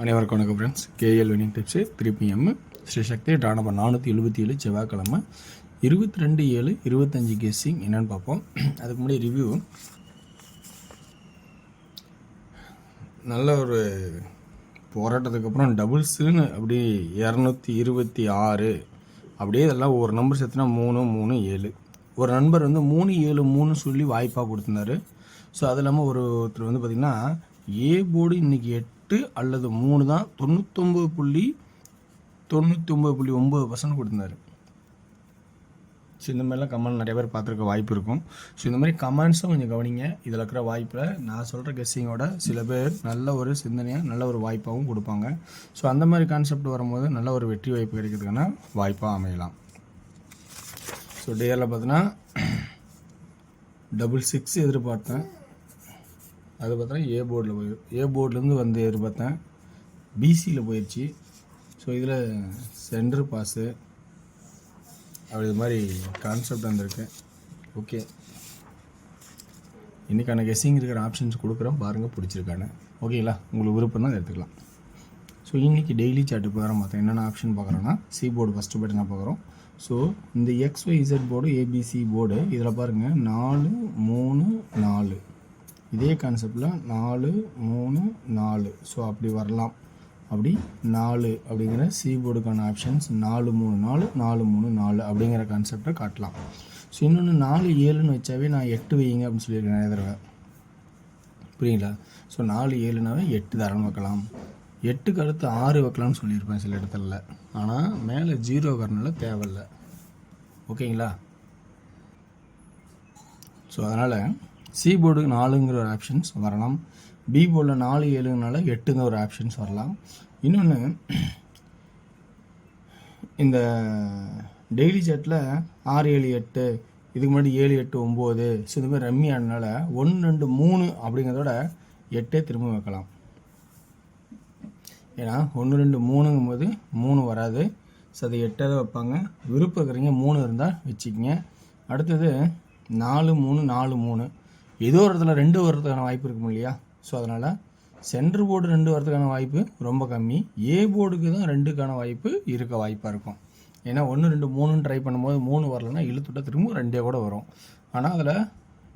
அனைவருக்கும் வணக்கம் friends. K L winning tips 3 PM Sri Sakthi draw number 477 செவ்வாய்க்கிழமை 22/7/25 கெஸ்ஸிங் என்னென்னு பார்ப்போம். அதுக்கு முன்னாடி ரிவ்யூ. நல்ல ஒரு போராட்டத்துக்கு அப்புறம் டபுள்ஸுன்னு அப்படியே 226 அப்படியே இதெல்லாம் ஒரு நம்பர் சேர்த்துனா 3 3 7. ஒரு நண்பர் வந்து 3 7 3 சொல்லி வாய்ப்பாக கொடுத்துருந்தாரு. ஸோ அது இல்லாமல் ஒருத்தர் வந்து பார்த்திங்கன்னா ஏ போர்டு இன்றைக்கி 8 அல்லது 3 தான் 99.99% கொடுத்துருந்தாரு. ஸோ இந்த மாதிரிலாம் கமெண்ட் நிறைய பேர் பார்த்துருக்க வாய்ப்பு இருக்கும். ஸோ இந்த மாதிரி கமெண்ட்ஸும் கொஞ்சம் கவனிங்க. இதில் இருக்கிற வாய்ப்பில் நான் சொல்கிற கெஸ்ஸிங்கோட சில பேர் நல்ல ஒரு சிந்தனையாக நல்ல ஒரு வாய்ப்பாகவும் கொடுப்பாங்க. ஸோ அந்த மாதிரி கான்செப்ட் வரும்போது நல்ல ஒரு வெற்றி வாய்ப்பு கிடைக்கிறதுக்கான வாய்ப்பாக அமையலாம். ஸோ டேரில் பார்த்தீங்கன்னா 66 எதிர்பார்த்தேன். அது பார்த்தோன்னா ஏ போர்ட்லேருந்து வந்து எதிர்பார்த்தேன். பிசியில் போயிடுச்சு. ஸோ இதில் சென்ட்ரு பாஸு அப்படி இது மாதிரி கான்செப்ட் வந்திருக்கு. ஓகே, இன்றைக்கான கெஸ்ஸிங் இருக்கிற ஆப்ஷன்ஸ் கொடுக்குறோம் பாருங்கள், பிடிச்சிருக்கானு. ஓகேங்களா, உங்களுக்கு விருப்பம் தான் எடுத்துக்கலாம். ஸோ இன்றைக்கி டெய்லி சார்ட்டு பார்க்குறோம். மற்ற என்னென்ன ஆப்ஷன் பார்க்குறோன்னா சி போர்டு ஃபஸ்ட்டு பட்டனாக பார்க்குறோம். ஸோ இந்த XYZ போர்டு ஏபிசி போர்டு இதில் பாருங்கள் 4 3 4 இதே கான்செப்டில் 4 3 4. ஸோ அப்படி வரலாம். அப்படி 4 அப்படிங்கிற சி போர்டுக்கான ஆப்ஷன்ஸ் 4 3 4 4 3 4 அப்படிங்கிற கான்செப்டை காட்டலாம். ஸோ இன்னொன்று 4 7ன்னு வச்சாவே நான் 8 வைங்க அப்படின்னு சொல்லியிருக்கேன் நிறைய தடவை. புரியுங்களா? ஸோ 4 7னாவே 8 தாராளம் வைக்கலாம். 8க்கு அடுத்து 6 வைக்கலாம்னு சொல்லியிருப்பேன் சில இடத்துல. ஆனால் மேலே 0 வரனால தேவையில்லை. ஓகேங்களா? ஸோ அதனால் சி போர்டுக்கு 4ங்கிற ஒரு ஆப்ஷன்ஸ் வரலாம். பி போர்டில் 4 7னால 8ங்கிற ஒரு ஆப்ஷன்ஸ் வரலாம். இன்னொன்று, இந்த டெய்லி சாட்டில் 6 7 8 இதுக்கு முன்னாடி 7 8 9 ஸோ இந்த மாதிரி ரம்மி ஆனதுனால 1 2 3 அப்படிங்கிறதோட 8 திரும்ப வைக்கலாம். ஏன்னா 1 2 3ங்கும் போது 3 வராது. ஸோ அது 8 தான் வைப்பாங்க. விருப்பம் இருக்கிறீங்க 3 இருந்தால் வச்சுக்கிங்க. அடுத்தது 4 3 4 3 ஏதோ ஒரு இடத்துல 2 வர்றதுக்கான வாய்ப்பு இருக்கும் இல்லையா? ஸோ அதனால் சென்ட்ரு போர்டு 2 வரதுக்கான வாய்ப்பு ரொம்ப கம்மி. ஏ போர்டுக்கு தான் 2க்கான வாய்ப்பு இருக்க வாய்ப்பாக இருக்கும். ஏன்னா 1 2 3ன்னு ட்ரை பண்ணும்போது 3 வரலன்னா இழுத்துட்டா திரும்ப 2 கூட வரும். ஆனால் அதில்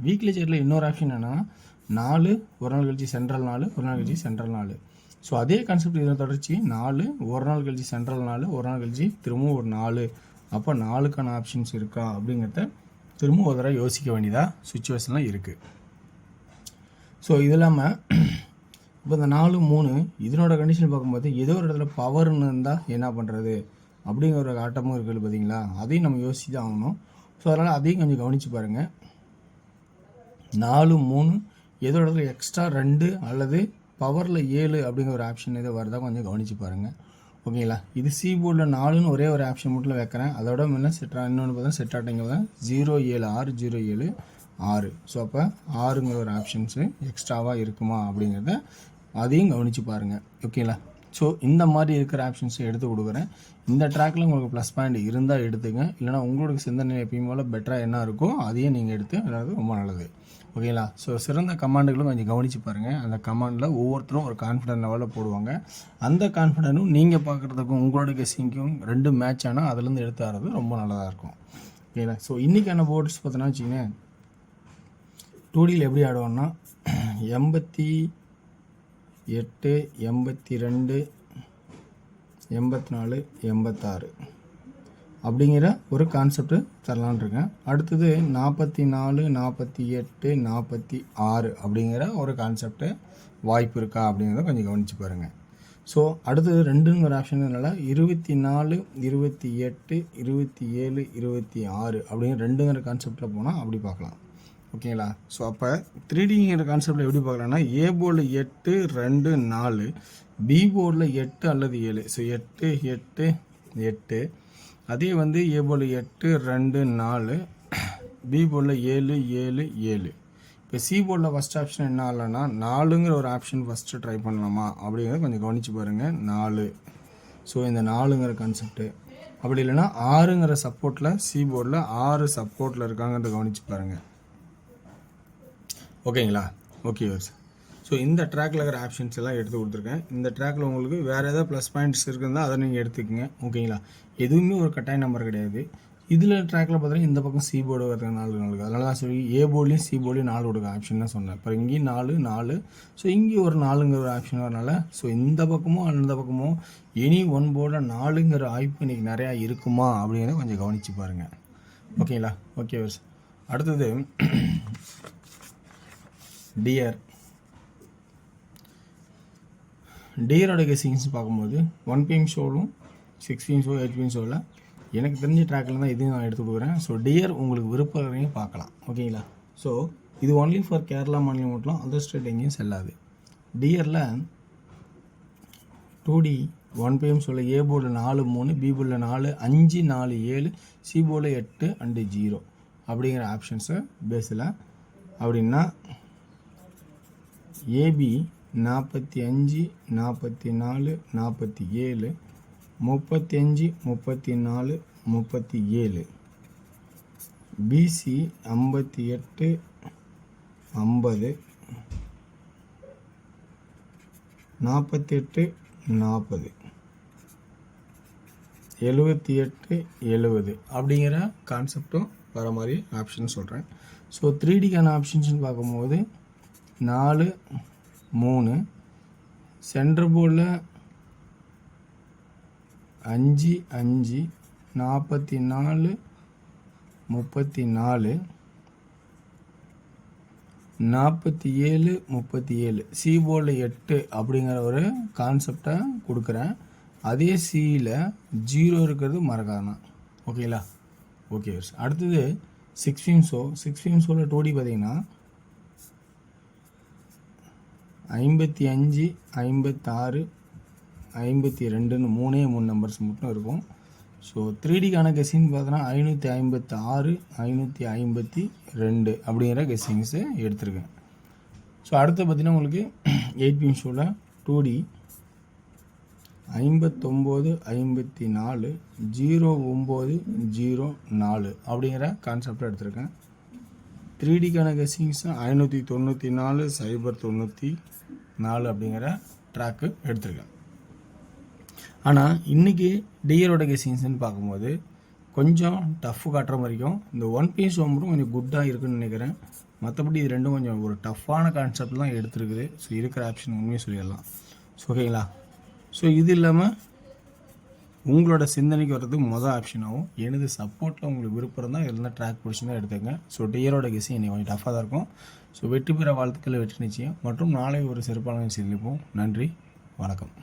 வீக்லி சார்ட்டில் இன்னொரு ஆப்ஷன் என்னென்னா 4 ஒரு நாள் கழிச்சு சென்ட்ரல் 4 ஒரு நாள் கழிச்சு சென்ட்ரல் 4. ஸோ அதே கான்செப்ட் இதில் தொடர்ச்சி 4 ஒரு நாள் கழிச்சு சென்ட்ரல் 4 ஒரு நாள் கழிச்சு திரும்பவும் ஒரு 4. அப்போ 4க்கான ஆப்ஷன்ஸ் இருக்கா அப்படிங்கிறத திரும்ப ஒரு தடவை யோசிக்க வேண்டியதாக சுச்சுவேஷன்லாம் இருக்குது. ஸோ இது இல்லாமல் இப்போ இந்த 4 3 இதனோட கண்டிஷன் பார்க்கும்போது ஏதோ ஒரு இடத்துல பவர்னு இருந்தால் என்ன பண்ணுறது அப்படிங்கிற ஒரு ஆட்டமும் இருக்குது பார்த்தீங்களா? அதையும் நம்ம யோசிச்சு தான் ஆகணும். ஸோ அதனால் அதையும் கொஞ்சம் கவனித்து பாருங்கள். 4 3 ஏதோ இடத்துல எக்ஸ்ட்ரா 2 அல்லது பவரில் 7 அப்படிங்கிற ஒரு ஆப்ஷன் ஏதோ வருதா கொஞ்சம் கவனித்து பாருங்கள். ஓகேங்களா? இது சி போர்டில் 4ன்னு ஒரே ஒரு ஆப்ஷன் மட்டும் வைக்கிறேன். அதோட முன்ன இன்னொன்று பார்த்தா செட் ஆட்டிங்க தான் 0 7 6 0 7 6. ஸோ அப்போ 6ங்கிற ஒரு ஆப்ஷன்ஸு எக்ஸ்ட்ராவாக இருக்குமா அப்படிங்கிறத அதையும் கவனித்து பாருங்கள். ஓகேங்களா? ஸோ இந்த மாதிரி இருக்கிற ஆப்ஷன்ஸை எடுத்து கொடுக்குறேன். இந்த ட்ராக்கில் உங்களுக்கு ப்ளஸ் பாயிண்ட் இருந்தால் எடுத்துங்க. இல்லைனா உங்களுக்கு சிந்தனை எப்பயும் போல் பெட்டராக என்ன இருக்கோ அதையும் நீங்கள் எடுத்து அதாவது ரொம்ப நல்லது. ஓகேங்களா? ஸோ சிறந்த கமாண்டுகளும் கொஞ்சம் கவனித்து பாருங்கள். அந்த கமாண்டில் ஒவ்வொருத்தரும் ஒரு கான்ஃபிடென்ட் லெவலில் போடுவாங்க. அந்த கான்ஃபிடென்ட்டும் நீங்கள் பார்க்குறதுக்கும் உங்களோட கெஸ்ஸிங்கும் 2 மேட்ச் ஆனால் அதுலேருந்து எடுத்து வர்றது ரொம்ப நல்லதாக இருக்கும். ஓகேங்களா? ஸோ இன்றைக்கான போர்ட்ஸ் பார்த்தோன்னா வச்சிங்க 2Dயில் எப்படி ஆடுவோம்னா 88 82 84 86 அப்படிங்கிற ஒரு கான்செப்ட் தரலான் இருக்கேன். அடுத்தது 44 48 46 அப்படிங்கிற ஒரு கான்செப்ட்டு வாய்ப்பு இருக்கா அப்படிங்கிறத கொஞ்சம் கவனித்து பாருங்கள். ஸோ அடுத்தது 2ங்கிற ஆப்ஷன்னால 24 28 27 26 அப்படிங்கிற 2ங்கிற கான்செப்டில் போனால் அப்படி பார்க்கலாம். ஓகேங்களா? ஸோ அப்போ 3Dங்கிற கான்செப்டில் எப்படி பார்க்கலாம்னா ஏ போர்டில் 8 2 4 பி போர்டில் 8 அல்லது 7. ஸோ 8 8 8 அதே வந்து ஏ போர்டில் 8 2 4 பி போர்டில் 7 7 7. இப்போ சி போர்டில் ஃபஸ்ட் ஆப்ஷன் என்ன ஆகலைன்னா 4ங்கிற ஒரு ஆப்ஷன் ஃபஸ்ட்டு ட்ரை பண்ணலாமா அப்படிங்கிறத கொஞ்சம் கவனித்து பாருங்கள். 4. ஸோ இந்த 4ங்கிற கான்செப்ட்டு அப்படி இல்லைன்னா 6ங்கிற சப்போர்ட்டில் சி போர்டில் 6 சப்போர்ட்டில் இருக்காங்கன்றத கவனித்து பாருங்கள். ஓகேங்களா? Okay sir. ஸோ இந்த ட்ராக்கில் இருக்கிற ஆப்ஷன்ஸ் எல்லாம் எடுத்து கொடுத்துருக்கேன். இந்த ட்ராக்கில் உங்களுக்கு வேறு ஏதாவது ப்ளஸ் பாயிண்ட்ஸ் இருக்குதுன்னா அதை நீங்கள் எடுத்துக்கோங்க. ஓகேங்களா? எதுவுமே ஒரு கட்டாய நம்பர் கிடையாது. இதில் ட்ராக்கில் பார்த்தீங்கன்னா இந்த பக்கம் சி போர்டு வரதுக்கு 4 இருக்குது. அதனால தான் சொல்லி ஏ போர்ட்லேயும் சி போர்ட்லேயும் 4 கொடுக்க ஆப்ஷன் தான் சொன்னேன். இப்போ இங்கேயும் 4. ஸோ இங்கே ஒரு 4ங்கிற ஒரு ஆப்ஷன் வரனால ஸோ இந்த பக்கமும் அந்த பக்கமும் எனி ஒன் போர்டில் 4ங்கிற வாய்ப்பு இன்றைக்கி நிறையா இருக்குமா அப்படிங்கிறத கொஞ்சம் கவனித்து பாருங்கள். ஓகேங்களா? Okay sir. அடுத்தது டியரோட கெஸிங்ஸ் பார்க்கும்போது 1 PM ஷோலும் 6 PM ஷோ 8 PM ஷோவில் எனக்கு தெரிஞ்ச ட்ராக்கில் தான் இதையும் நான் எடுத்து கொடுக்குறேன். ஸோ டியர் உங்களுக்கு விருப்பம் பார்க்கலாம். ஓகேங்களா? ஸோ இது ஒன்லி ஃபார் கேரளா மாநிலம் மட்டும், அதர் ஸ்டேட் எங்கேயும் செல்லாது. டியரில் 2D 1 PM ஷோவில் ஏ போர்டில் 4 3, பி போர்டில் 4 5 4 7, சி போர்டில் 8 and 0 அப்படிங்கிற ஆப்ஷன்ஸு பேஸில். அப்படின்னா ஏபி 45 44 47, 35 34 37, பிசி 58 50, 48 40, 78 70 அப்படிங்கிற கான்செப்டும் வர மாதிரி ஆப்ஷன் சொல்கிறேன். ஸோ 3Dக்கான ஆப்ஷன்ஸ்னு பார்க்கும்போது 4 3, சென்டர் போர்டில் 5 5, 44 34, 47 37, சி போர்டில் 8 அப்படிங்கிற ஒரு கான்செப்டை கொடுக்குறேன். அதே சியில் 0 இருக்கிறது மறக்காதான். ஓகேங்களா? ஓகே. அடுத்தது 6 PM ஷோ. 6 PM ஷோவில் 2D பார்த்தீங்கன்னா 55 56 52ன்னு 3 நம்பர்ஸ் மட்டும் இருக்கும். ஸோ 3Dக்கான கெஸ்ஸிங் பார்த்தோன்னா 556 552 அப்படிங்கிற கெஸ்ஸிங்ஸு எடுத்திருக்கேன். ஸோ அடுத்து பார்த்தீங்கன்னா உங்களுக்கு 8 PM ஷோவில் 2D 59 54 09 04 அப்படிங்கிற கான்செப்டை எடுத்திருக்கேன். 3Dக்கான கெஸ்ஸிங்ஸ் 594 094 அப்படிங்கிற ட்ராக்கு எடுத்திருக்கேன். ஆனால் இன்றைக்கி டியரோட கெஸ்ஸிங்ஸ்ன்னு பார்க்கும்போது கொஞ்சம் டஃப்பு காட்டுற மாதிரிக்கும் இந்த 1 PM ஷோ மட்டும் கொஞ்சம் குட்டாக இருக்குதுன்னு நினைக்கிறேன். மற்றபடி இது ரெண்டும் கொஞ்சம் ஒரு டஃப்பான கான்செப்ட் தான் எடுத்துருக்குது. ஸோ இருக்கிற ஆப்ஷன் உண்மையை சொல்லிடலாம். ஸோ ஓகேங்களா? ஸோ இது இல்லாமல் உங்களோட சிந்தனைக்கு வர்றது மொதல் ஆப்ஷனாகவும் எனது சப்போர்ட்டில் உங்களுக்கு விருப்பம் தான் இருந்தால் ட்ராக் பிடிச்சி தான் எடுத்துங்க. ஸோ டியரோட கெஸ்ஸிங் எனக்கு கொஞ்சம் டஃப்பாக தான் இருக்கும். ஸோ வெற்றி பெற வாழ்த்துக்களை வெற்றி நிச்சயம் மற்றும் நாளை ஒரு சிறப்பான சந்திப்போம். நன்றி, வணக்கம்.